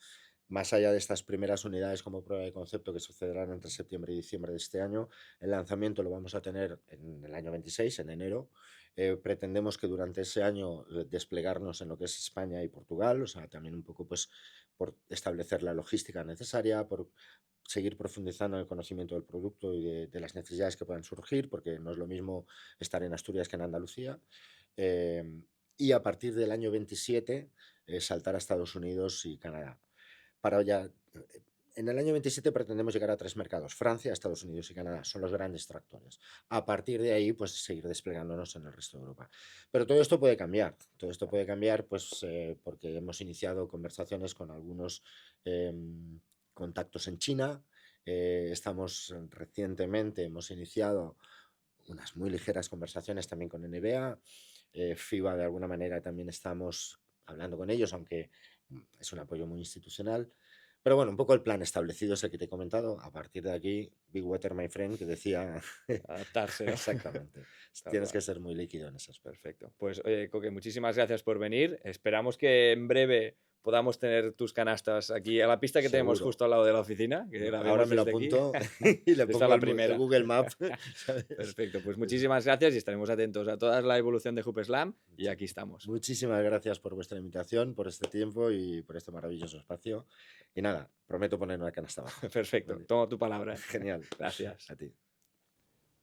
más allá de estas primeras unidades como prueba de concepto que sucederán entre septiembre y diciembre de este año. El lanzamiento lo vamos a tener en el año 26, en enero. Pretendemos que durante ese año desplegarnos en lo que es España y Portugal, o sea, también un poco pues por establecer la logística necesaria, por seguir profundizando en el conocimiento del producto y de las necesidades que puedan surgir, porque no es lo mismo estar en Asturias que en Andalucía. Y a partir del año 27 saltar a Estados Unidos y Canadá. En el año 27 pretendemos llegar a 3 mercados: Francia, Estados Unidos y Canadá. Son los grandes tractores. A partir de ahí, pues seguir desplegándonos en el resto de Europa. Pero todo esto puede cambiar. Todo esto puede cambiar pues, porque hemos iniciado conversaciones con algunos contactos en China. Recientemente hemos iniciado unas muy ligeras conversaciones también con NBA. FIBA, de alguna manera, también estamos hablando con ellos, aunque es un apoyo muy institucional. Pero bueno, un poco el plan establecido es el que te he comentado. A partir de aquí, Big Water, my friend, que decía... Adaptarse, ¿no? Exactamente. Tienes que ser muy líquido en ese aspecto. Perfecto. Pues, oye, Coque, muchísimas gracias por venir. Esperamos que en breve podamos tener tus canastas aquí a la pista que tenemos Seguro. justo al lado de la oficina. Que la Ahora vemos me lo desde aquí. apunto y le Esta pongo es la el primera. Google Maps. Perfecto, pues muchísimas gracias y estaremos atentos a toda la evolución de Hoopslam y aquí estamos. Muchísimas gracias por vuestra invitación, por este tiempo y por este maravilloso espacio. Y nada, prometo poner una canasta abajo. Perfecto, Vale. tomo tu palabra. Genial. Gracias. A ti.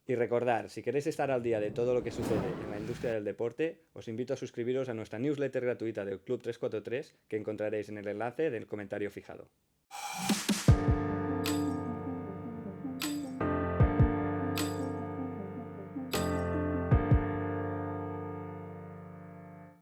Y recordar, si queréis estar al día de todo lo que sucede en la industria del deporte, os invito a suscribiros a nuestra newsletter gratuita del Club 343 que encontraréis en el enlace del comentario fijado.